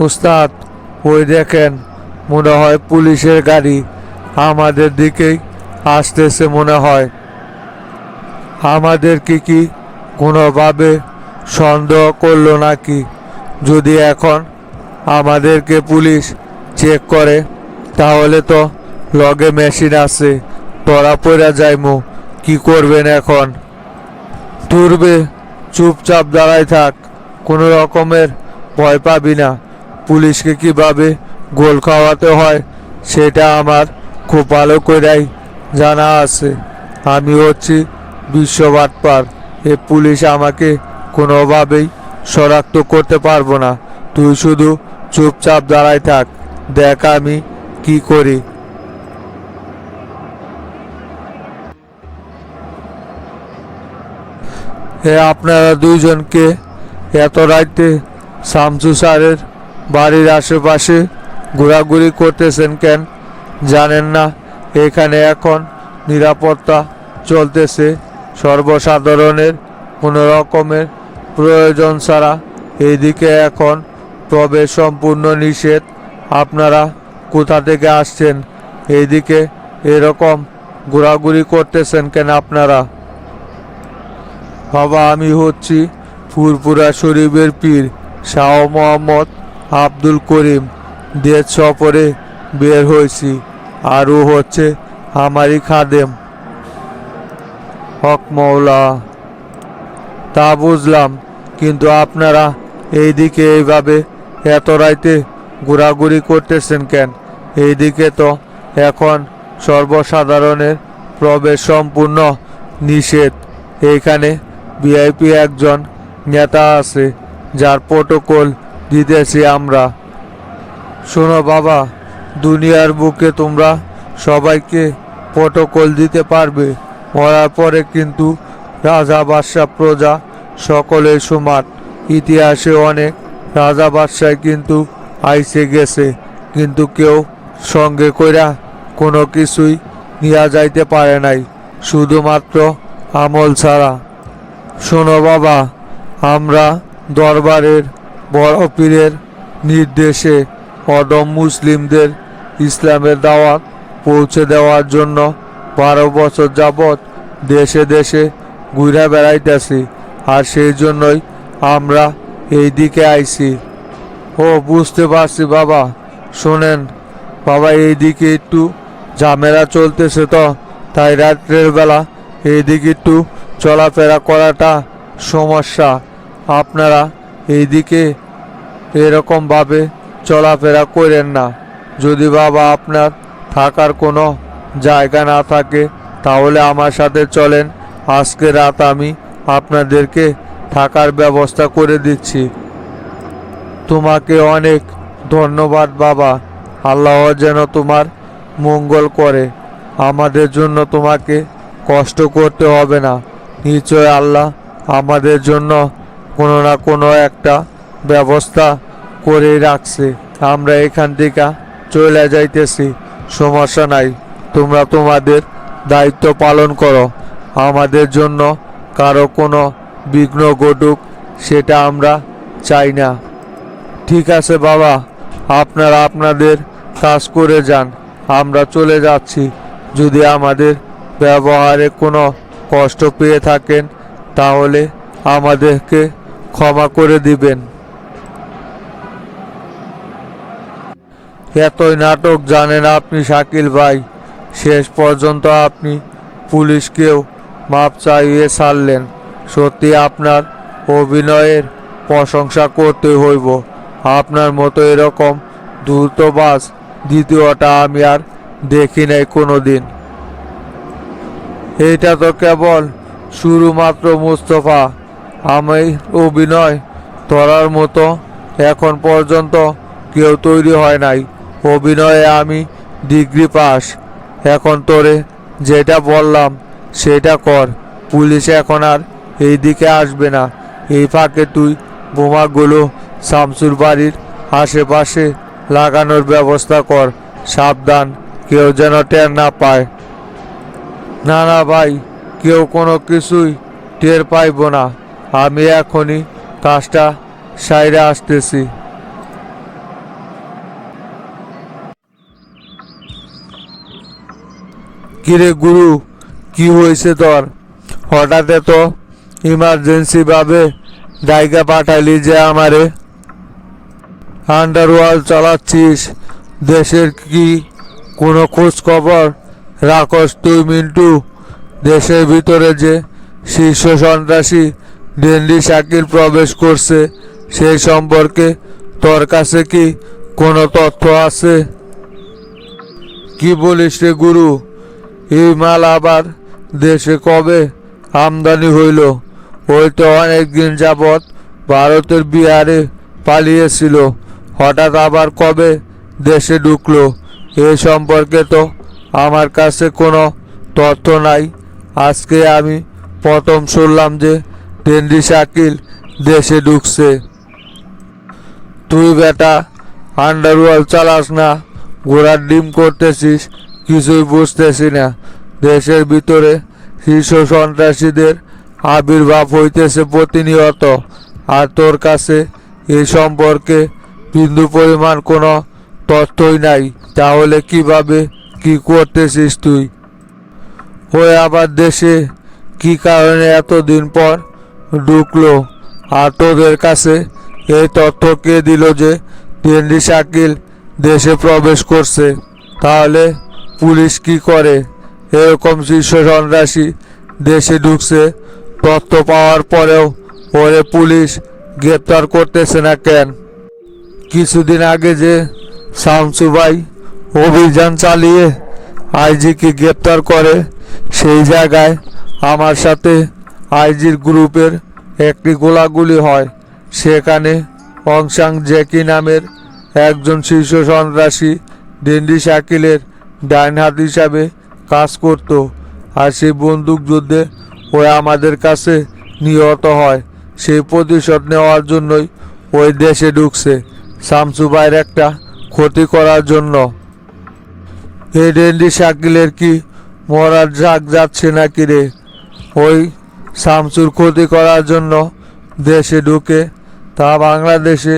উস্তাদ, ওই দেখেন, মনে হয় পুলিশের গাড়ি আমাদের দিকেই আসতেছে মনে হয়। আমাদেরকে কি কোনোভাবে সন্দেহ করলো নাকি? যদি এখন আমাদেরকে পুলিশ চেক করে তাহলে তো লগে মেশিন আছে, ধরা পড়া যাইমু। কি করবেন এখন? তুরবে, চুপচাপ দাঁড়ায় থাক, কোনো রকমের ভয় পাবি না। পুলিশকে কিভাবে গোল খাওয়াতে হয় সেটা আমার খুব ভালো করেই জানা আছে। আমি হচ্ছি বিশ্ব বাটপার, এ পুলিশ আমাকে কোনোভাবেই শনাক্ত করতে পারবো না। তুই শুধু চুপচাপ দাঁড়ায় থাক, দেখ আমি কি করি। আপনারা দুইজনকে এত রাইতে শামসু স্যারের বাড়ির আশেপাশে ঘোরাঘুরি করতেছেন কেন? জানেন না এখানে এখন নিরাপত্তা চলতেছে? সর্বসাধারণের কোনো রকমের প্রয়োজন ছাড়া এইদিকে এখন প্রবেশ সম্পূর্ণ নিষেধ। আপনারা কোথা থেকে আসছেন? এইদিকে এরকম ঘোরাঘুরি করতেছেন কেন আপনারা? বাবা, আমি হচ্ছি ফুরপুরা শরীফের পীর শাহ মোহাম্মদ আব্দুল করিম। দেশ সফরে বের হয়েছি, আর ও হচ্ছে আমারই খাদেম। হক মৌলা। তা বুঝলাম, কিন্তু আপনারা এইদিকে এইভাবে এত রাইতে ঘোরাঘুরি করতেছেন কেন? এইদিকে তো এখন সর্বসাধারণের প্রবেশ সম্পূর্ণ নিষেধ। এইখানে ভিআইপি একজন নেতা আছে, যার প্রটোকল দিতেছি আমরা। শোনো বাবা, দুনিয়ার বুকে তোমরা সবাইকে প্রটোকল দিতে পারবে, মরার পরে কিন্তু রাজা বাদশাহ প্রজা সকলের সমান। ইতিহাসে অনেক রাজা বাদশাহ কিন্তু আইসে গেছে, কিন্তু কেউ সঙ্গে কইরা কোনো কিছুই নিয়ে যাইতে পারে নাই, শুধুমাত্র আমল ছাড়া। শোনো বাবা, আমরা দরবারের বড় পীরের নির্দেশে অদম মুসলিমদের ইসলামের দাওয়াত পৌঁছে দেওয়ার জন্য 12 বছর যাবৎ দেশে দেশে ঘুরে বেড়াইতেছি, আর সেই জন্যই আমরা এই দিকে আইছি। ও, বুঝতে পারছি বাবা। শোনেন বাবা, এইদিকে একটু ঝামেলা চলতেছে, তো তাই রাত্রের বেলা এইদিকে একটু চলাফেরা করাটা সমস্যা। আপনারা এইদিকে এরকমভাবে চলাফেরা করেন না। যদি বাবা আপনার থাকার কোনো জায়গা না থাকে তাহলে আমার সাথে চলেন, আজকে রাত আমি আপনাদেরকে থাকার ব্যবস্থা করে দিচ্ছি। তোমাকে অনেক ধন্যবাদ বাবা, আল্লাহ যেন তোমার মঙ্গল করে। আমাদের জন্য তোমাকে কষ্ট করতে হবে না, নিশ্চয় আল্লাহ আমাদের জন্য কোনো না কোনো একটা ব্যবস্থা করে রাখছে। আমরা এখান থেকে চলে যাইতেছি, সমস্যা নাই। তোমরা তোমাদের দায়িত্ব পালন করো, আমাদের জন্য কারো কোনো বিঘ্ন ঘটুক সেটা আমরা চাই না। ঠিক আছে বাবা, আপনারা আপনাদের কাজ করে যান, আমরা চলে যাচ্ছি। যদি আমাদের ব্যবহারে কোনো কষ্ট পেয়ে থাকেন তাহলে আমাদেরকে ক্ষমা করে দিবেন। এতই নাটক জানেন আপনি শাকিল ভাই, শেষ পর্যন্ত আপনি পুলিশকেও মাপ চাইয়ে ছাড়লেন। সত্যি আপনার অভিনয়ের প্রশংসা করতে হইব। আপনার মতো এরকম দ্রুতবাজ দ্বিতীয়টা আমি আর দেখি নাই কোনো দিন। এটা তো কেবল শুরু মাত্র মুস্তফা। আমি অভিনয় ধরার মতো এখন পর্যন্ত কেউ তৈরি হয় নাই। অভিনয়ে আমি ডিগ্রি পাস। এখন তোরে যেটা বললাম সেটা কর। পুলিশ এখন আর এই দিকে আসবে না। এই ফাঁকে তুই বোমাগুলো শামসুর বাড়ির আশেপাশে লাগানোর ব্যবস্থা কর। সাবধান, কেউ যেন টের না পায়। না না ভাই, কেউ কোনো কিছুই টের পাইব না। আমি এখনই কাজটা সাইরে আসতেছি। কিরে গুরু, কি হয়েছে তোর? হঠাৎ এত ইমার্জেন্সি ভাবে জায়গা পাঠাইলি যে আমারে? আন্ডারওয়ার্ল্ড চালাচ্ছিস? দেশের কি কোনো খোঁজ খবর রাখস তুই মিন্টু? দেশের ভিতরে যে শীর্ষ সন্ত্রাসী ডেন্ডি শাকিল প্রবেশ করছে সেই সম্পর্কে তোর কাছে কি কোনো তথ্য আছে? কি বলিস রে গুরু? এই মাল আবার দেশে কবে আমদানি হইল? ওই তো অনেকদিন যাবৎ ভারতের বিহারে পালিয়েছিল, হঠাৎ আবার কবে দেশে ঢুকলো? এ সম্পর্কে তো আমার কাছে কোনো তথ্য নাই। আজকে আমি প্রথম শুনলাম যে ডেন্ডি শাকিল দেশে ঢুকছে। তুই বেটা আন্ডারওয়ার্ল্ড চালাস না, ঘোড়ার ডিম করতেছিস, কিছুই বুঝতেছি না। দেশের ভিতরে শীর্ষ সন্ত্রাসীদের আবির্ভাব হইতেছে প্রতিনিয়ত, আর তোর কাছে এই সম্পর্কে বিন্দু পরিমাণ কোনো তথ্যই নাই। তাহলে কিভাবে কি করতেছিস তুই? ওই আবার দেশে কি কারণে এতদিন পর ঢুকলো? আর তোদের কাছে এই তথ্য কে দিল যে ডেন্ডি শাকিল দেশে প্রবেশ করছে? তাহলে পুলিশ কি করে? এরকম শীর্ষ সন্ত্রাসী দেশে ঢুকছে তথ্য পাওয়ার পরেও ওরে পুলিশ গ্রেপ্তার করতেছে না কেন? কিছুদিন আগে যে শামসু ভাই অভিযান চালিয়ে আইজিকে গ্রেপ্তার করে, সেই জায়গায় আমার সাথে আইজির গ্রুপের একটি গোলাগুলি হয়। সেখানে অংসাং জ্যাকি নামের একজন শীর্ষ সন্ত্রাসী ডেন্ডি শাকিলের ডাইন হাত হিসাবে কাজ করত, আর সেই বন্দুক যুদ্ধে ও আমাদের কাছে নিহত হয়। সেই প্রতিশোধ নেওয়ার জন্যই ওই দেশে ঢুকছে, শামসু ভাইয়ের একটা ক্ষতি করার জন্য। এই ডেন্ডি শাকিলের কি মরার ঝাঁক যাচ্ছে নাকি রে? ওই শামসুর ক্ষতি করার জন্য দেশে ঢুকে, তা বাংলাদেশে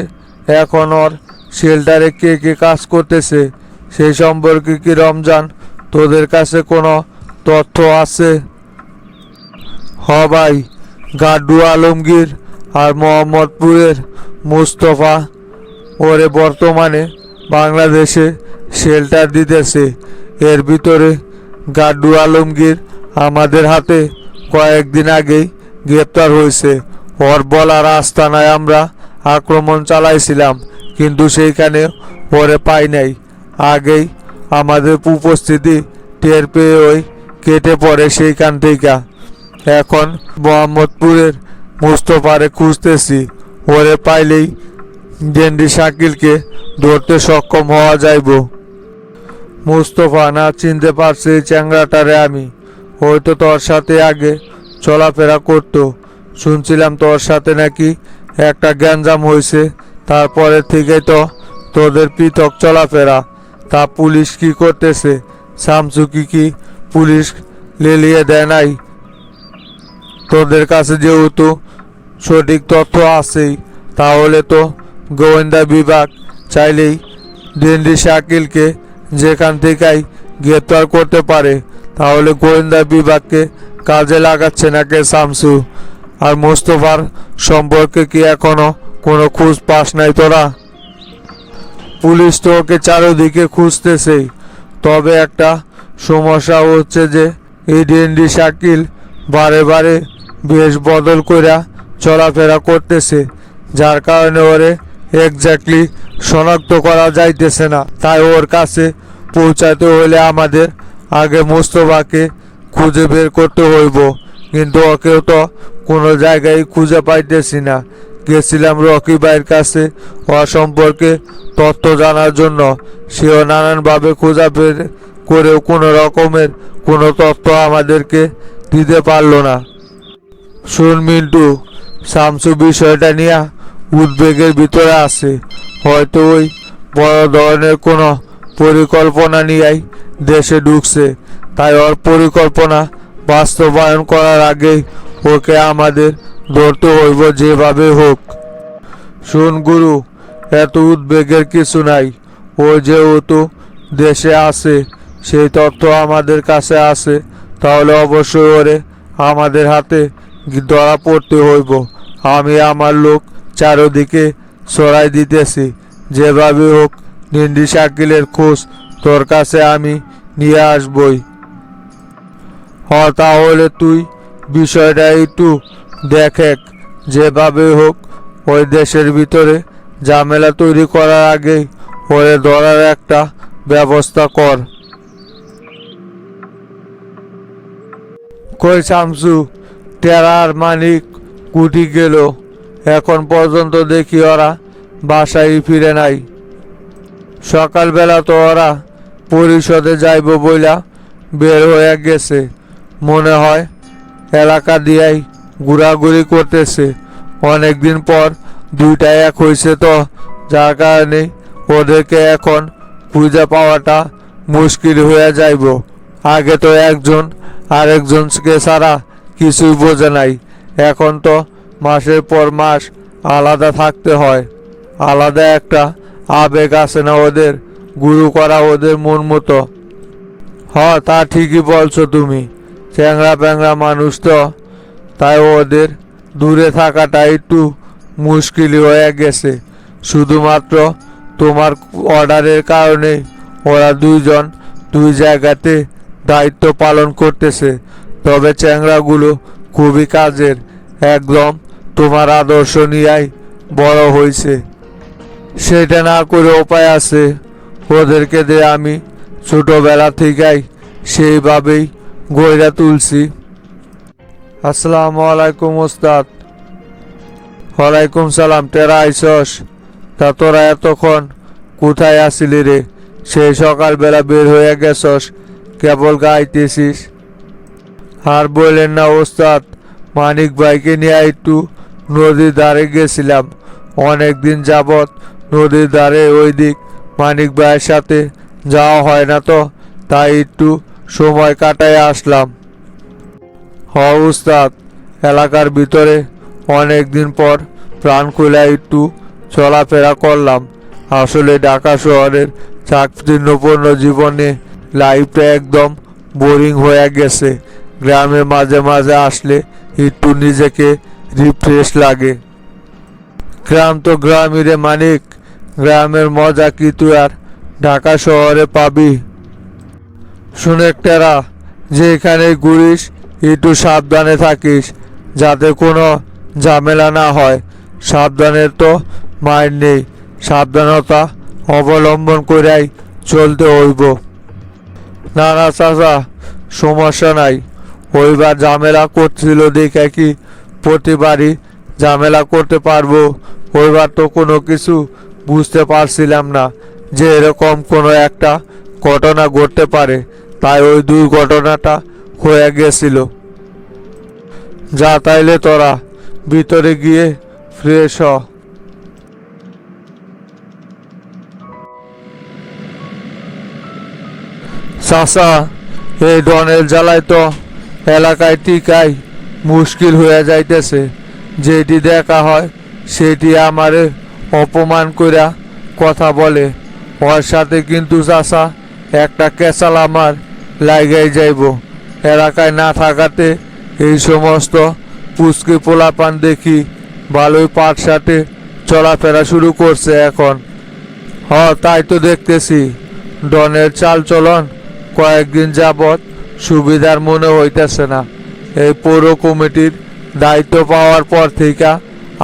এখন ওর শেল্টারে কে কে কাজ করতেছে সেই সম্পর্কে কি রমজান তোদের কাছে কোনো তথ্য আছে? হ ভাই, গাড্ডু আলমগীর আর মোহাম্মদপুরের মুস্তফা ওরে বর্তমানে বাংলাদেশে শেল্টার দিতেছে। এর ভিতরে গাড্ডু আলমগীর আমাদের হাতে কয়েকদিন আগেই গ্রেপ্তার হয়েছে। ওর বলার আস্তানায় আমরা আক্রমণ চালাইছিলাম, কিন্তু সেইখানে ওরে পাই নাই। আগেই আমাদের উপস্থিতি টের পেয়ে ওই কেটে পড়ে সেইখান থেকে। এখন মোহাম্মদপুরের মুস্তফারে খুঁজতেছি, ওরে পাইলেই ডেন্ডি শাকিলকে ধরতে সক্ষম হওয়া যাইব। মুস্তফা না চিনতে পারছে এই চ্যাংরাটারে আমি? হয়তো তোর সাথে আগে চলাফেরা করতো, শুনছিলাম তোর সাথে নাকি একটা গ্যাঞ্জাম হয়েছে, তারপরে থেকেই তো তোদের পৃথক চলাফেরা। তা পুলিশ কি করতেছে? শামসু কি পুলিশ লেলিয়ে দেয় নাই? তোদের কাছে যেহেতু সঠিক তথ্য আছেই, তাহলে তো গোয়েন্দা বিভাগ চাইলেই ডেন্ডি শাকিলকে যেখান থেকেই গ্রেপ্তার করতে পারে। তাহলে গোয়েন্দা বিভাগকে কাজে লাগাচ্ছে না কে শামসু? আর মোস্তফার সম্পর্কে কি এখনো কোনো খোঁজ পাস নাই তোরা? পুলিশ তো ওকে চারিদিকে খুঁজতেছেই, তবে একটা সমস্যা হচ্ছে যে এই ডেন্ডি শাকিল বারে বারে বেশ বদল কইরা চলাফেরা করতেছে, যার কারণে ওরে এক্স্যাক্টলি শনাক্ত করা যাইতেছে না। তাই ওর কাছে পৌঁছাতে হলে আমাদের আগে মোস্তফাকে খুঁজে বের করতে হইব, কিন্তু ওকেও তো কোনো জায়গায় খুঁজে পাইতেছি না। গেছিলাম রকি ভাইয়ের কাছে ওর সম্পর্কে তথ্য জানার জন্য, সেও নানানভাবে খোঁজা বের করেও কোনো রকমের কোনো তথ্য আমাদেরকে দিতে পারলো না। শুন মিন্টু, শামসু বিষয়টা নিয়ে উদ্বেগের ভিতরে আছে। হয়তো ওই বড় ধরনের কোনো পরিকল্পনা নিয়েই দেশে ঢুকছে, তাই ওর পরিকল্পনা বাস্তবায়ন করার আগেই ওকে আমাদের ধরতে হইব যেভাবে হোক। শুন গুরু, এত উদ্বেগের কিছু নাই। ও যেহেতু দেশে আছে সেই তথ্য আমাদের কাছে আছে, তাহলে অবশ্যই ওরে আমাদের হাতে ধরা পড়তে হইব। আমি আমার লোক চারদিকে ছড়াই দিতেছি, যেভাবে হোক নিন্দি শাকিলের খোঁজ তোর কাছে আমি নিয়ে আসবই। তাহলে তুই বিষয়টা একটু দেখেক, যেভাবে হোক ওই দেশের ভিতরে ঝামেলা তৈরি করার আগেই ওরে ধরার একটা ব্যবস্থা কর। কই শামসু, টেরার মানিক কুটি গেল? এখন পর্যন্ত দেখি ওরা বাসায় ফিরে নাই। সকালবেলা তো ওরা পরিষদে যাইব বইলা বের হয়ে গেছে, মনে হয় এলাকা দিয়াই ঘোরাঘুরি করতেছে। অনেকদিন পর দুইটা এক হয়েছে তো, যার কারণে ওদেরকে এখন খুঁজে পাওয়াটা মুশকিল হয়ে যাইব। আগে তো একজন আরেকজনকে ছাড়া কিছুই বোঝে নাই, এখন তো মাসের পর মাস আলাদা থাকতে হয়। আলাদা একটা আবেগ আছে না ওদের, গুরু করা ওদের মন মতো। তা ঠিকই বলছো তুমি, চ্যাংড়া প্যাংড়া মানুষ তো, তাই ওদের দূরে থাকাটা একটু মুশকিল হয়ে গেছে। শুধুমাত্র তোমার অর্ডারের কারণে ওরা দুইজন দুই জায়গাতে দায়িত্ব পালন করতেছে। তবে চ্যাংড়াগুলো খুবই কাজের, একদম তোমার আদর্শ নিয়েই বড় হয়েছে। সেটা না করে উপায় আছে? ওদেরকে দিয়ে আমি ছোটবেলা থেকেই সেইভাবেই গড়ে তুলছি। আসসালামু আলাইকুম ওস্তাদ। ওয়ালাইকুম সালাম। টেরা আইসস? তা তোরা এতক্ষণ কোথায় আসিলি রে? সেই সকালবেলা বের হয়ে গেছস, কেবল গাইতেছিস। আর বললেন না ওস্তাদ, মানিক ভাইকে নিয়ে একটু নদীর ধারে গেছিলাম। অনেক দিন যাবৎ নদীর ধারে ওই দিক মানিক ভাইয়ের সাথে যাওয়া হয় না তো, তাই একটু সময় কাটায় আসলাম। উস্তাদ, এলাকার ভিতরে অনেক দিন পর প্রাণ খুলে একটু চলাফেরা করলাম। আসলে ঢাকা শহরের চাকচিন্যপূর্ণ জীবনে লাইফটা একদম বোরিং হয়ে গেছে। গ্রামে মাঝে মাঝে আসলে একটু নিজেকে রিফ্রেশ লাগে। গ্রাম তো গ্রামই রে মানিক, গ্রামের মজা কি তুই আর ঢাকা শহরে পাবি? শুনে টেরা, যেখানে ঘুরিস একটু সাবধানে থাকিস, যাতে কোনো ঝামেলা না হয়। সাবধানের তো মায়ের নেই, সাবধানতা অবলম্বন করেই চলতে হইব। না না চাচা, সমস্যা নাই। ওইবার ঝামেলা করছিল দেখে কি প্রতিবারই ঝামেলা করতে পারবো? ওইবার তো কোনো কিছু বুঝতে পারছিলাম না যে এরকম কোনো একটা ঘটনা ঘটতে পারে, তাই ওই দুর্ঘটনাটা হয়ে গেছিল। যা তাইলে তোরা ভিতরে গিয়ে ফ্রেশ হ। চাচা, এই ডনের জ্বালায় তো এলাকায় টিকাই মুশকিল হয়ে যাইতেছে। যেটি দেখা হয় সেটি আমারে অপমান কইরা কথা বলে। ওর সাথে কিন্তু চাচা একটা কেসাল আমার লাগাই যাইব। এলাকায় না থাকাতে এই সমস্ত পুচকি পোলাপান দেখি ভালোই পাট সাথে চলাফেরা শুরু করছে এখন। তাই তো দেখতেছি ডনের চাল চলন কয়েকদিন যাবৎ সুবিধার মনে হইতেছে না। এই পৌর কমিটির দায়িত্ব পাওয়ার পর থেকে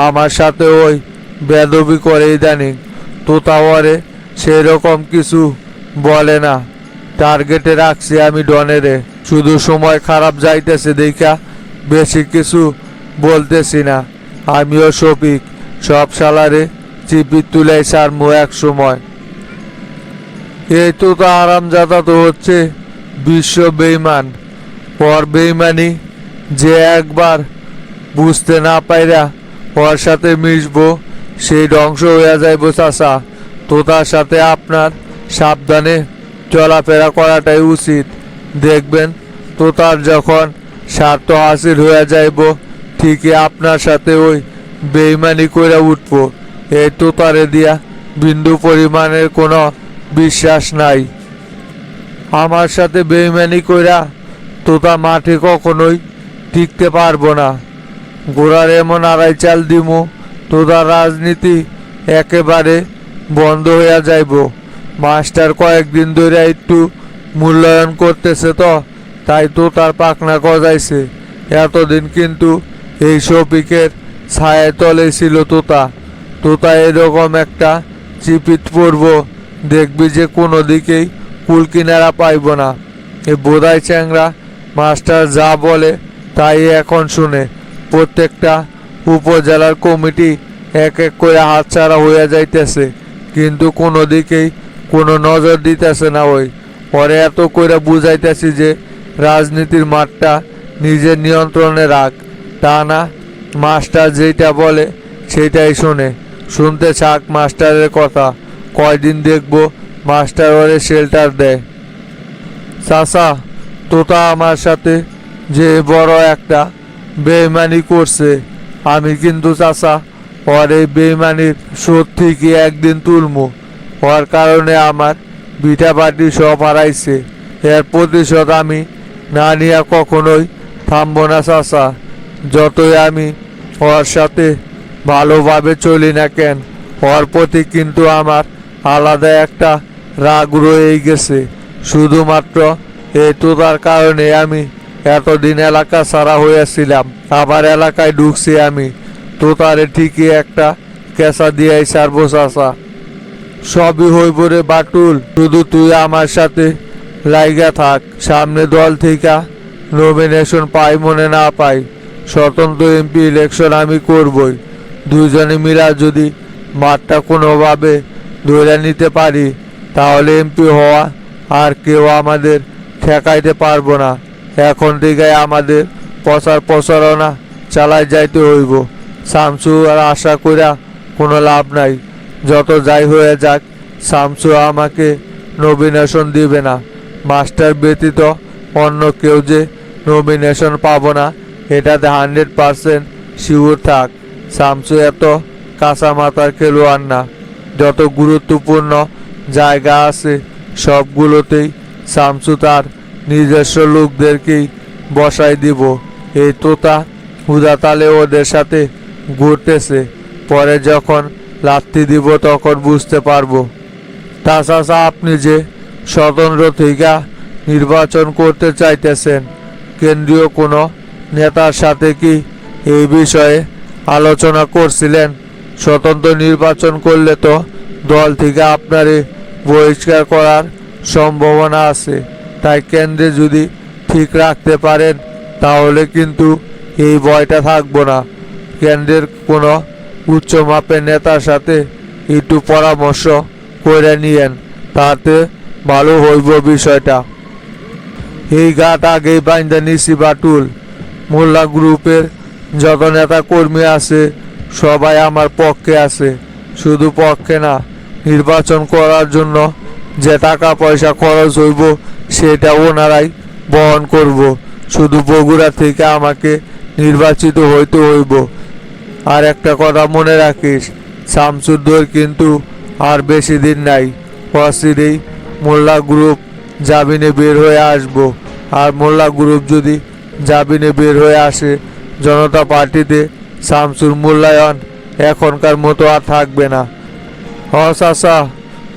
আমার সাথে ওই বেদবি করে ইদানিং। তোতাওয়ারে সেরকম কিছু বলে না। টার্গেটে রাখছি আমি ডনেরে, শুধু সময় খারাপ যাইতেছে দেখা বেশি কিছু বলতেছি না। আমিও শফিক সব সালারে চিপি তুলে সারমো এক সময়। এই তো আরামজাদা তো হচ্ছে বিশ্ব বেইমান। ওর বেইমানি যে একবার বুঝতে না পাইরা ওর সাথে মিশবো, সেই ধ্বংস হইয়া যাইব। চাচা, তোতার সাথে আপনার সাবধানে চলাফেরা করাটাই উচিত। দেখবেন তোতার যখন স্বার্থ হাসিল হয়ে যাইব, ঠিকই আপনার সাথে ওই বেইমানি করে উঠবো। এই তোতারে দিয়া বিন্দু পরিমাণের কোনো বিশ্বাস নাই। আমার সাথে বেইমানি কইরা তোতা মাঠে কখনোই টিকতে পারবো না। ঘোড়ার এমন আড়াই চাল দিমু তোতা রাজনীতি একেবারে বন্ধ হইয়া যাইব। মাস্টার কয়েকদিন ধরে একটু মূল্যায়ন করতেছে তো, তাই তো তার পাখনা গজাইছে। এতদিন কিন্তু এই শফিকের ছায়ের তলে ছিল তোতা। তোতা এরকম একটা চিপিত পড়ব, দেখবি যে কোনো দিকেই কুল কিনারা পাইব না। এ বোধাই চ্যাংরা মাস্টার যা বলে তাই এখন শুনে। প্রত্যেকটা উপজেলার কমিটি এক এক করে হাতছাড়া হইয়া যাইতেছে, কিন্তু কোনো দিকেই কোনো নজর দিতেছে না। পরে এত করে বুঝাইতেছি যে রাজনীতির মাঠটা নিজের নিয়ন্ত্রণে রাখ, তা না মাস্টার যেটা বলে সেটাই শোনে। শুনতে থাক মাস্টারের কথা, কয়দিন দেখবো মাস্টার ওরে শেল্টার দেয়। চাচা, তোতা আমার সাথে যে বড় একটা বেইমানি করছে, আমি কিন্তু চাচা ওর এই বেইমানির শোধ থেকে একদিন তুলমু। ওর কারণে আমার ভিটা বাটি সব হারাইছে, এর প্রতিশোধ আমি না নিয়ে কখনোই থামবো না চাচা। যতই আমি ওর সাথে ভালোভাবে চলি না কেন, ওর প্রতি কিন্তু আমার আলাদা একটা রাগ রয়েই গেছে। শুধুমাত্র এই তোতার কারণে আমি এতদিন এলাকা ছাড়া হয়েছিলাম, আবার এলাকায় ঢুকছি আমি। তোতারে ঠিকই একটা কেঁচা দিয়াই ছাড়বো চাচা। সবই হইব রে বাটুল, শুধু তুই আমার সাথে লাইগা থাক। সামনে দল থেকে নমিনেশন পাই মনে না পাই, স্বতন্ত্র এমপি ইলেকশন আমি করবই। দুইজনে মিলা যদি মাঠটা কোনোভাবে ধরে নিতে পারি, তাহলে এমপি হওয়া আর কেউ আমাদের ঠেকাইতে পারবো না। এখন থেকে আমাদের প্রচারণা চালাই যাইতে হইব। শামসু আর আশা কইরা কোনো লাভ নাই। যত যাই হয়ে যাক, শামসু আমাকে নমিনেশন দিবে না। মাস্টার ব্যতীত অন্য কেউ যে নমিনেশন পাবো না, এটাতে 100% শিওর থাক। শামসু এত কাঁচা মাথার খেলোয়াড় না। যত গুরুত্বপূর্ণ জায়গা আছে সবগুলোতেই শামসু তার নিজস্ব লোকদেরকেই বসাই দিব। এই তোতা হুদাতালে ওদের সাথে ঘুরতেছে, পরে যখন লাথি দিব তখন বুঝতে পারবো। তাছাড়া আপনি যে স্বতন্ত্র থেকে নির্বাচন করতে চাইতেছেন, কেন্দ্রীয় কোনো নেতার সাথে কি এই বিষয়ে আলোচনা করছিলেন? স্বতন্ত্র নির্বাচন করলে তো দল থেকে আপনারে বহিষ্কার করার সম্ভাবনা আছে। তাই কেন্দ্রে যদি ঠিক রাখতে পারেন তাহলে কিন্তু এই ভয়টা থাকবো না। কেন্দ্রের কোনো উচ্চ মাপের নেতার সাথে একটু পরামর্শ করে নিয়েন, তাতে ভালো হইব বিষয়টা। এই ঘাট আগেই বাইন্দা নিছি বাটুল। মোল্লা গ্রুপের যত নেতা কর্মী আছে সবাই আমার পক্ষে আছে। শুধু পক্ষে না, নির্বাচন করার জন্য যে টাকা পয়সা খরচ হইব সেটা ওনারাই বহন করব। শুধু বগুড়া থেকে আমাকে নির্বাচিত হইতে হইব। আর একটা কথা মনে রাখিস, শামসুদ্দোর কিন্তু আর বেশি দিন নাই। অচিরেই মোল্লা গ্রুপ জামিনে বের হয়ে আসবো। আর মোল্লা গ্রুপ যদি জামিনে বের হয়ে আসে, জনতা পার্টিতে শামসুর মূল্যায়ন এখনকার মতো আর থাকবে না। চাচা,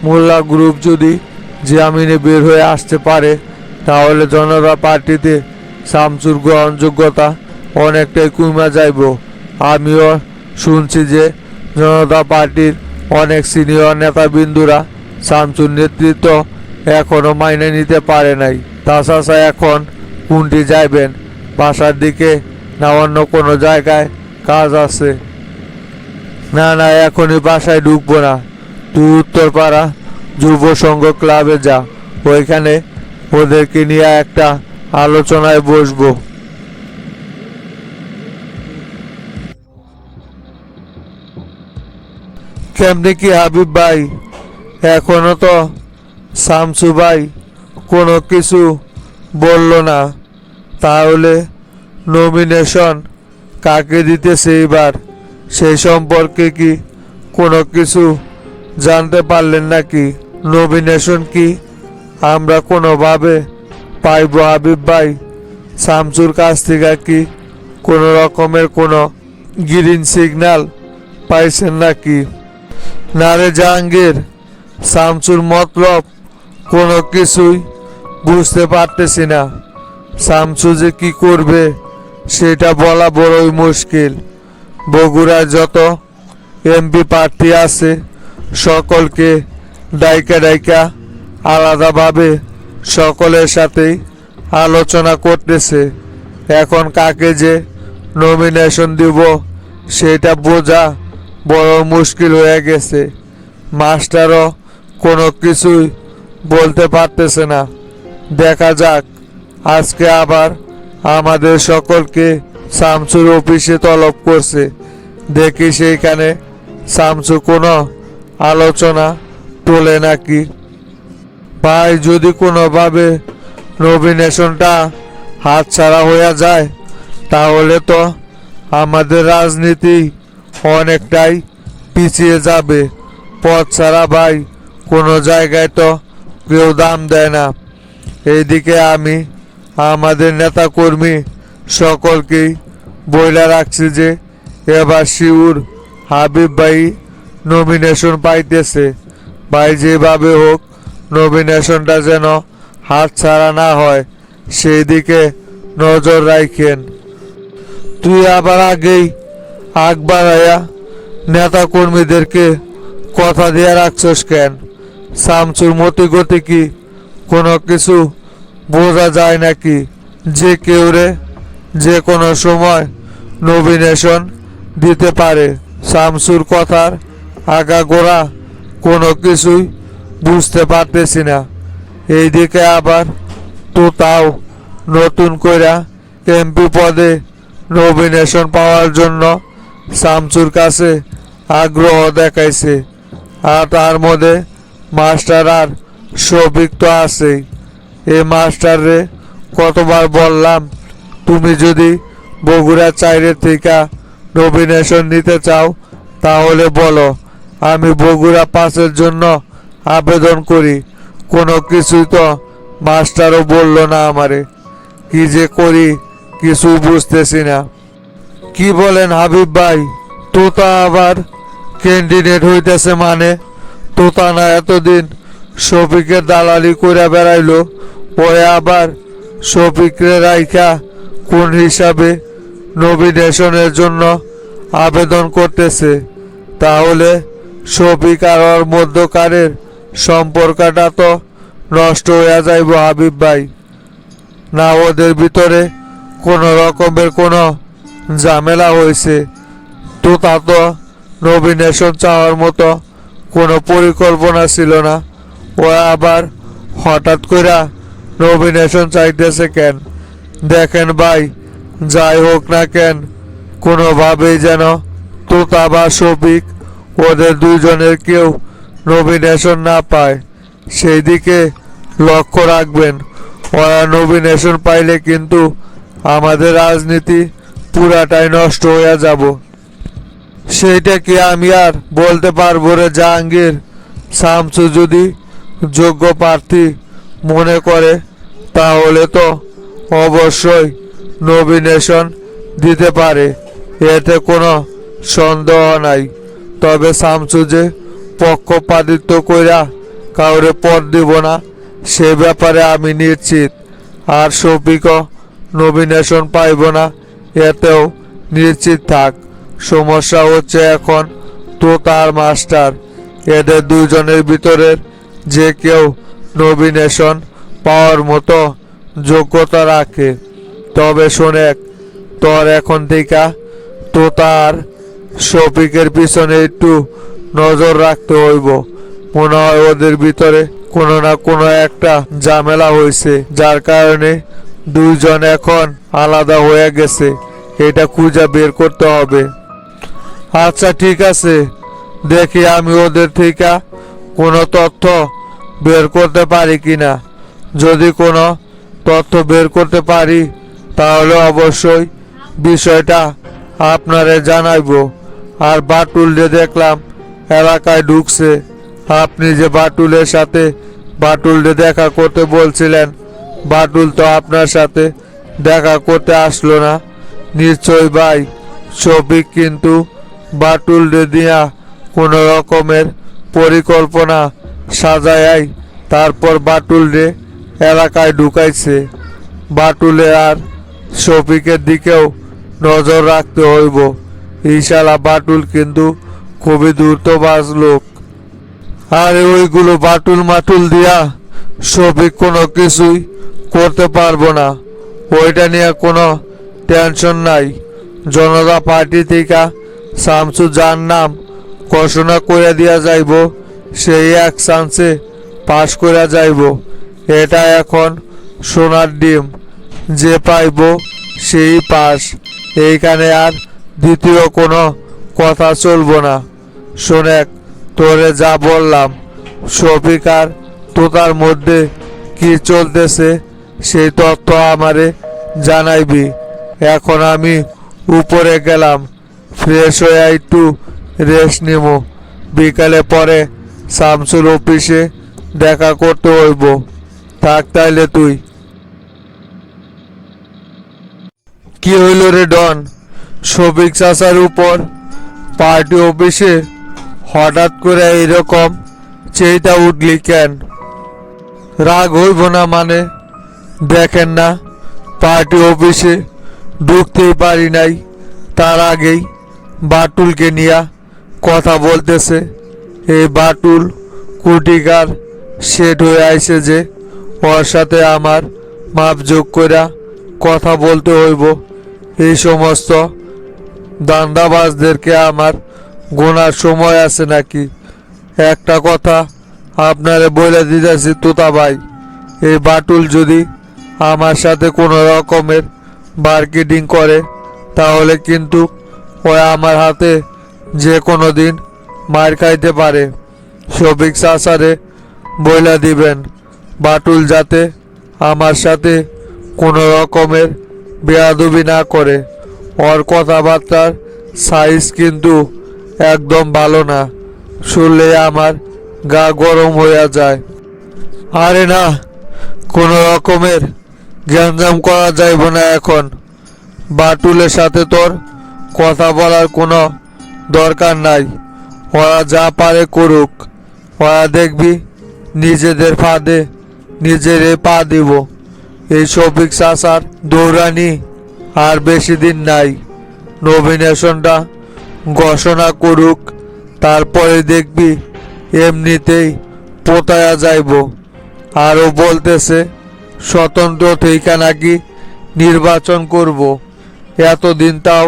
মোল্লা গ্রুপ যদি জামিনে বের হয়ে আসতে পারে তাহলে জনতা পার্টিতে শামসুর গ্রহণযোগ্যতা অনেকটাই কমে যাইব। আমিও শুনছি যে জনতা পার্টির অনেক সিনিয়র নেতাবৃন্দুরা শামসুর নেতৃত্ব এখনো মাইনে নিতে পারে নাই। তাছাড়া এখন কোনটি যাইবেন, বাসার দিকে না অন্য কোনো জায়গায় কাজ আছে? না না, এখনই বাসায় ঢুকবো না। তুই উত্তরপাড়া যুব সংঘ ক্লাবে যা, ওইখানে ওদেরকে নিয়ে একটা আলোচনায় বসবো। কেমনি কি হাবিব ভাই, এখনো তো শামসু ভাই কোনো কিছু বলল না। তাহলে নমিনেশন কাকে দিতেছে এবার, সেই সম্পর্কে কি কোনো কিছু জানতে পারলেন নাকি? নমিনেশন কি আমরা কোনোভাবে পাইবো হাবিব ভাই? শামসুর কাছ থেকে কি কোনো রকমের কোনো গ্রিন সিগন্যাল পাইছেন নাকি? না রে জাহাঙ্গীর, শামসুর মতলব কোনো কিছুই বুঝতে পারতেছি না। শামসু যে কি করবে সেটা বলা বড়ই মুশকিল। বগুড়ার যত এমপি প্রার্থী আছে সকলকে ডাইকা ডাইকা আলাদাভাবে সকলের সাথেই আলোচনা করতেছে। এখন কাকে যে নমিনেশন দিব সেটা বোঝা বড় মুশকিল হয়ে গেছে। মাস্টারও কোনো কিছুই বলতে পারতেছে না। দেখা যাক, আজকে আবার আমাদের সকলকে শামসুর অফিসে তলব করছে। দেখি সেইখানে শামসু কোনো আলোচনা তোলে নাকি। ভাই, যদি কোনোভাবে নমিনেশনটা হাতছাড়া হয়ে যায় তাহলে তো আমাদের রাজনীতি অনেকটাই পিছিয়ে যাবে। পথ ছাড়া ভাই কোনো জায়গায় তো কেউ দাম দেয় না। এইদিকে আমি আমাদের নেতাকর্মী সকলকেই বইলা রাখছি যে এবার শিউর হাবিব ভাই নমিনেশন পাইতেছে। ভাই যেভাবে হোক নমিনেশনটা যেন হাত ছাড়া না হয় সেই দিকে নজর রাখেন। তুই আবার আগেই আগ বাড়াইয়া নেতা কর্মীদেরকে কথা দিয়ে রাখছস কেন? শামসুর মতি গতি কি কোনো কিছু বোঝা যায় নাকি যে কেউ রে যে কোনো সময় নমিনেশন দিতে পারে? শামসুর কথার আগাগোড়া কোনো কিছুই বুঝতে পারতেছি না। এইদিকে আবার তো তাও নতুন কইরা এমপি পদে নমিনেশন পাওয়ার জন্য শামসুর কাছে আগ্রহ দেখাইছে। আর তার মধ্যে মাস্টার আর শফিক তো আছেই। এই মাস্টার রে কতবার বললাম, তুমি যদি বগুড়া চাইরের থেকে নমিনেশন নিতে চাও তাহলে বলো, আমি বগুড়া পাসের জন্য আবেদন করি। কোনো কিছুই তো মাস্টারও বলল না আমারে। কি যে করি কিছুই বুঝতেছি না। কি বলেন হাবিব ভাই? তোতা আবার ক্যান্ডিডেট হইতেছে মানে? তোতা না এতদিন শফিকের দালালি করে বেড়াইলো, ওরে আবার শফিকরে রাইখা কোন হিসাবে নমিনেশনের জন্য আবেদন করতেছে? তাহলে শফিক আর ওর মধ্যকারের সম্পর্কটা তো নষ্ট হয়ে যাইব হাবিব ভাই। না ওদের ভিতরে কোনো রকমের কোনো ঝামেলা হয়েছে? তো তা তো নমিনেশন চাওয়ার মতো কোনো পরিকল্পনা ছিল না। ও আবার হঠাৎ করে নমিনেশন চাইতেছে কেন? দেখেন ভাই, যাই হোক না কেন কোনোভাবেই যেন তোতা বা শফিক ওদের দুইজনের কেউ নমিনেশন না পায় সেই দিকে লক্ষ্য রাখবেন। ওরা নমিনেশন পাইলে কিন্তু আমাদের রাজনীতি পুরাটাই নষ্ট হয়ে যাব। সেইটা কি আমি আর বলতে পারবো রে জাহাঙ্গীর? শামসু যদি যোগ্য প্রার্থী মনে করে তাহলে তো অবশ্যই নমিনেশন দিতে পারে, এতে কোনো সন্দেহ নাই। তবে শামসু যে পক্ষপাতিত্ব কইরা কাউরে পদ দিব না সে ব্যাপারে আমি নিশ্চিত। আর শফিকও নমিনেশন পাইব না এতেও নিশ্চিত থাক। সমস্যা হচ্ছে এখন তো তার মাস্টার। এদের দুইজনের ভিতরের যে কেউ নমিনেশন পাওয়ার মতো যোগ্যতা রাখে। তবে শোনেক, তোর এখন থেকে তো তার শফিকের পিছনে একটু নজর রাখতে হইব। মনে হয় ওদের ভিতরে কোনো না কোনো একটা ঝামেলা হয়েছে যার কারণে দুইজন এখন আলাদা হয়ে গেছে। এটা খুঁজে বের করতে হবে। আচ্ছা ঠিক আছে, দেখি আমি ওদের থেকে কোনো তথ্য বের করতে পারি কিনা। যদি কোনো তথ্য বের করতে পারি তাহলে অবশ্যই বিষয়টা আপনারে জানাইবো। আর বাটুল যে দেখলাম এলাকায় ঢুকছে, আপনি যে বাটুলের সাথে বাটুলকে দেখা করতে বলছিলেন। বাটুল তো আপনার সাথে দেখা করতে আসলো না। নিশ্চয় ভাই শফিক কিন্তু বাটুলকে দিয়া কোনো রকমের পরিকল্পনা সাজায় তারপর বাটুলরে এলাকায় ঢুকাইছে। বাটুলে আর শফিকের দিকেও নজর রাখতে হইব। ইশালা বাটুল কিন্তু খুবই দ্রুতবাজ লোক। আরে ওইগুলো বাটুল মাটুল দিয়া শফিক কোনো কিছুই করতে পারবো না। ওইটা নিয়ে কোনো টেনশন নাই। জনতা পার্টি থেকে শামসু যার নাম ঘোষণা করে দিয়া যাইব সেই এক চান্সে পাশ করে যাইব। এটা এখন সোনার ডিম, যে পাইব সেই পাস। এইখানে আর দ্বিতীয় কোনো কথা চলবো না। শোনেক, তোরে যা বললাম, শফিক আর তোতার মধ্যে কি চলতেছে সেই তথ্য আমারে জানাইবি। এখন আমি উপরে গেলাম, ফ্রেশ হয়ে একটু রেস্ট নিব। বিকালে পরে শামসুর অফিসে দেখা করতে হইব। থাক তাইলে তুই। কি হইল রে ডন? শফিক চাচার উপর পার্টি অফিসে হঠাৎ করে এইরকম চেইতা উঠলি কেন? রাগ হইব না মানে? দেখেন না পার্টি অফিসে ঢুকতেই পারি নাই, তার আগেই বাটুলকে নিয়ে কথা বলতেছে। এই বাটুল কুটিকার সেট হয়ে আইছে যে ওর সাথে আমার মাপযোগ কইরা কথা বলতে হইব। এই সমস্ত দান্দাবাজদেরকে আমার গোনার সময় আছে নাকি? একটা কথা আপনারে বলে দিতেছি তোতা ভাই, এই বাটুল যদি আমার সাথে কোনো রকমের মার্কেটিং করে তাহলে কিন্তু ওই আমার হাতে যে কোনো দিন মার খাইতে পারে। শফিক চাচারে বইলা দিবেন বাটুল যাতে আমার সাথে কোনো রকমের বেয়াদবি না করে। ওর কথাবার্তার সাইজ কিন্তু একদম ভালো না, শুনলে আমার গা গরম হইয়া যায়। আরে না, কোনো রকমের গ্যাঞ্জাম করা যাইব না এখন। বাটুলের সাথে তোর কথা বলার কোনো দরকার নাই। ওরা যা পারে করুক, ওরা দেখবি নিজেদের ফাঁদে নিজেরে পা দিব। এই শফিক চাচার দৌড়ানি আর বেশি দিন নাই। নমিনেশনটা ঘোষণা করুক, তারপরে দেখবি এমনিতেই পোতায়া যাইব। আরও বলতেছে স্বতন্ত্র থেকে নাকি নির্বাচন করব। এতদিন তাও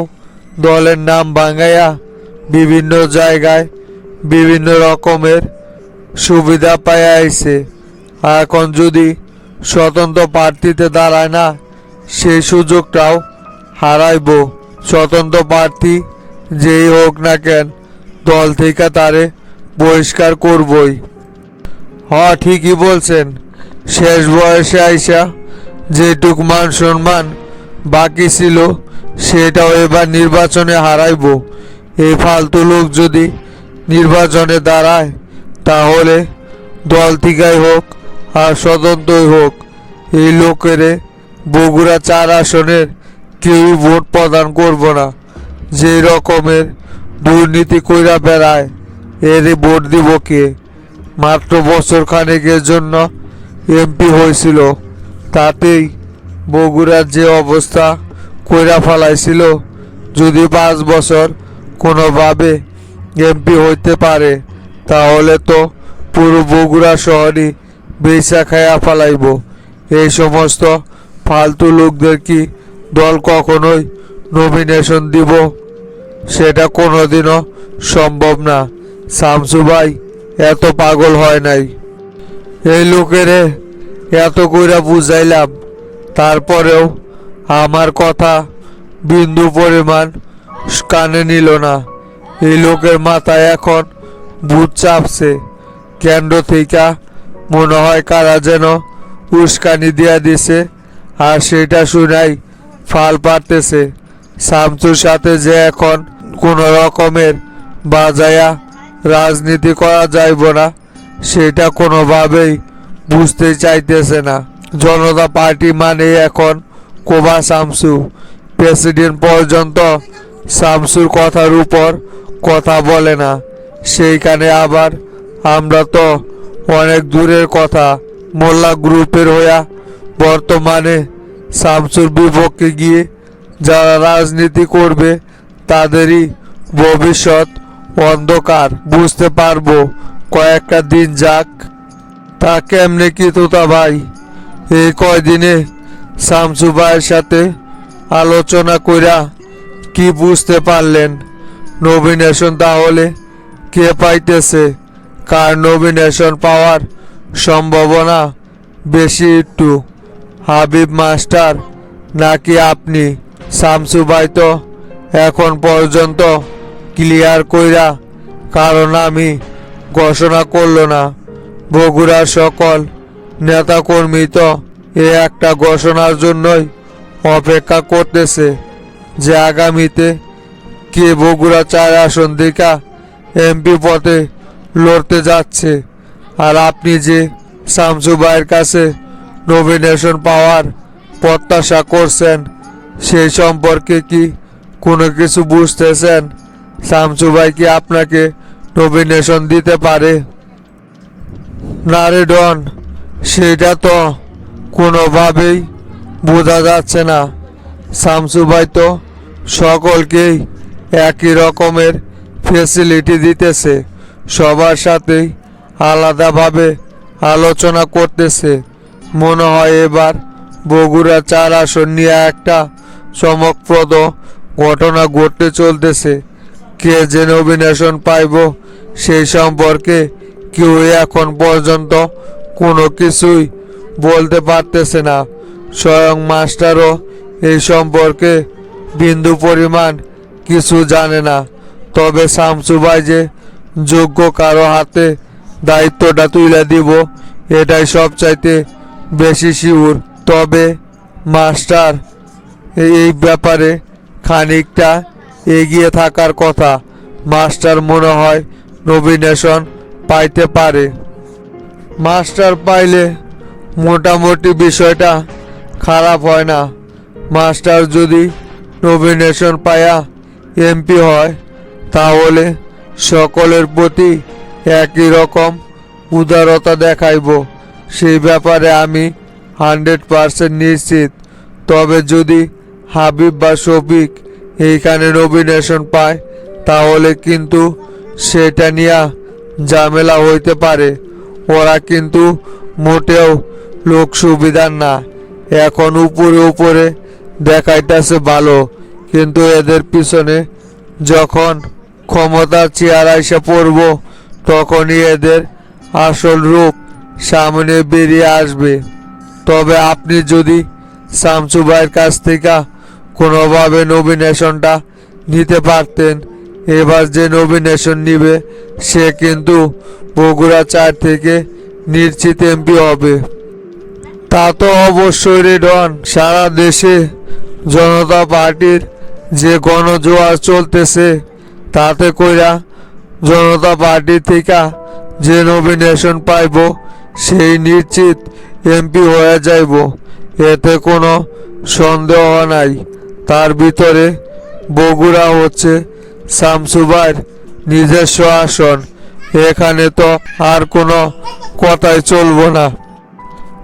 দলের নাম ভাঙাইয়া বিভিন্ন জায়গায় বিভিন্ন রকমের সুবিধা পাইয়া আইছে। এখন যদি স্বতন্ত্র প্রার্থীতে দাঁড়ায় না, সেই সুযোগটাও হারাইব। স্বতন্ত্র প্রার্থী যেই হোক না কেন দল থেকে তারে বহিষ্কার করবই। ঠিকই বলছেন। শেষ বয়সে আইসা যেটুক মান সম্মান বাকি ছিল সেটাও এবার নির্বাচনে হারাইব। এই ফালতু লোক যদি নির্বাচনে দাঁড়ায় তাহলে দল থেকেই হোক আর স্বতন্ত্রই হোক, এই লোকেরে বগুড়া 4 আসনের কেউই ভোট প্রদান করব না। যে রকমের দুর্নীতি কইরা বেড়ায়, এর ভোট দিব কে? মাত্র বছর খানেকের জন্য এমপি হয়েছিল, তাতেই বগুড়ার যে অবস্থা কইরা ফেলাইছিল। যদি 5 বছর কোনোভাবে এমপি হইতে পারে তাহলে তো পুরো বগুড়া শহরই বেচা খায়া ফেলাইব। এই সমস্ত ফালতু লোকদের কি দল কখনোই নমিনেশন দিব? সেটা কোনোদিনও সম্ভব না। শামসু ভাই এত পাগল হয় নাই। এই লোকেরে এত কইরা বুঝাইলাম, তারপরেও আমার কথা বিন্দু পরিমাণ কানে নিল না। এই লোকের মাথায় এখন ভূত চাপছে। কেন্দ্র থেকে মনে হয় কারা যেন উস্কানি দিয়া দিছে, আর সেটা শুনাই ফাল পারতেছে। শামসুর সাথে যে এখন কোনো রকমের বাজায়া রাজনীতি করা যাইব না সেটা কোনোভাবেই বুঝতে চাইতেছে না। জনতা পার্টি মানে এখন কোবা শামসু। প্রেসিডেন্ট পর্যন্ত শামসুর কথার উপর কথা বলে না, সেইখানে আবার আমরা তো অনেক দূরের কথা। মোল্লা গ্রুপের হইয়া বর্তমানে শামসুর বিপক্ষে গিয়ে যারা রাজনীতি করবে তাদেরই ভবিষ্যৎ অন্ধকার। বুঝতে পারবো কয়েকটা দিন যাক। তা কেমনে কি তোতা ভাই, এই কয়দিনে শামসু ভাইয়ের সাথে আলোচনা কইরা কি বুঝতে পারলেন? নমিনেশন তাহলে কে পাইতেছে? কার নমিনেশন পাওয়ার সম্ভাবনা বেশি একটু, হাবিব মাস্টার নাকি আপনি? শামসু ভাই তো এখন পর্যন্ত ক্লিয়ার কইরা কারণ আমি ঘোষণা করলো না। বগুড়ার সকল নেতাকর্মী তো এ একটা ঘোষণার জন্যই অপেক্ষা করতেছে যে আগামীতে কে বগুড়া 4 আসন থেকে এমপি পদে লড়তে যাচ্ছে। আর আপনি যে শামসু ভাইয়ের কাছে নমিনেশন পাওয়ার প্রত্যাশা করছেন, সেই সম্পর্কে কি কোনো কিছু বুঝতেছেন? শামসু ভাই কি আপনাকে নমিনেশন দিতে পারে? না রে ডন, সেটা তো কোনোভাবেই বোঝা যাচ্ছে না। শামসু ভাই তো সকলকেই একই রকমের ফেসিলিটি দিতেছে, সবার সাথেই আলাদাভাবে আলোচনা করতেছে। মনে হয় এবার বগুড়া 4 আসন নিয়ে একটা চমকপ্রদ ঘটনা ঘটতে চলতেছে। কে যে নমিনেশন পাইব সেই সম্পর্কে কেউ এখন পর্যন্ত কোনো কিছুই বলতে পারতেছে না। স্বয়ং মাস্টারও এই সম্পর্কে বিন্দু পরিমাণ কিছু জানে না। তবে শামসু ভাই যে যোগ্য কারো হাতে দায়িত্বটা তুলে দিব এটাই সবচাইতে বেশি শিওর। তবে মাস্টার এই ব্যাপারে খানিকটা এগিয়ে থাকার কথা। মাস্টার মনে হয় নমিনেশন পাইতে পারে। মাস্টার পাইলে মোটামুটি বিষয়টা খারাপ হয় না। মাস্টার যদি নমিনেশন পায়া এমপি হয় তাহলে সকলের প্রতি একই রকম উদারতা দেখাইব, সেই ব্যাপারে আমি 100% নিশ্চিত। তবে যদি হাবিব বা শফিক এইখানে নমিনেশন পায় তাহলে কিন্তু সেটা নিয়ে ঝামেলা হইতে পারে। ওরা কিন্তু মোটেও লোক সুবিধার না। এখন উপরে উপরে দেখাইতেছে ভালো, কিন্তু এদের পিছনে যখন ক্ষমতার চেয়ার এসে পড়ব তখনই এদের আসল রূপ সামনে বেরিয়ে আসবে। তবে আপনি যদি শামসু ভাইয়ের কাছ থেকে কোনোভাবে নমিনেশনটা নিতে পারতেন, এবার যে নমিনেশন নিবে সে কিন্তু বগুড়া 4 থেকে নিশ্চিত এমপি হবে। তা তো অবশ্যই রে ডন। সারা দেশে জনতা পার্টির যে গণজোয়ার চলতেছে তাতে কইরা জনতা পার্টি থেকে যে নমিনেশন পাইব সেই নিশ্চিত এমপি হয়ে যাইব, এতে কোনো সন্দেহ নাই। তার ভিতরে বগুড়া হচ্ছে শামসু ভাইয়ের নিজস্ব আসন, এখানে তো আর কোনো কথাই চলবো না।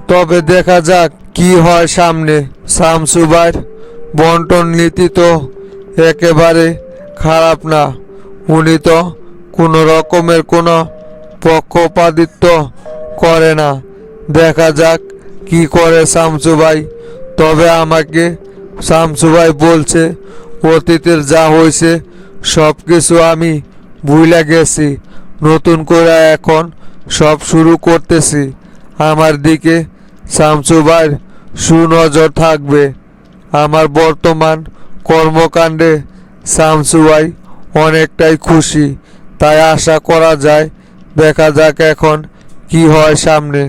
তবে দেখা যাক কি হয় সামনে। শামসু ভাইয়ের বন্টন নীতি তো একেবারে খারাপ না। উনি তো কোনো রকমের কোনো পক্ষপাতিত্ব করে না। দেখা যাক কি করে শামসু ভাই। তবে আমাকে শামসু ভাই বলছে অতীতের যা হয়েছে সব কিছু আমি ভুলে গেছি, নতুন করে এখন সব শুরু করতেছি। আমার দিকে শামসু ভাইয়ের সুনজর থাকবে। আমার বর্তমান কর্মকাণ্ডে শামসু ভাই অনেকটাই খুশি, তাই আশা করা যায় দেখা যাক এখন কি হয় সামনে।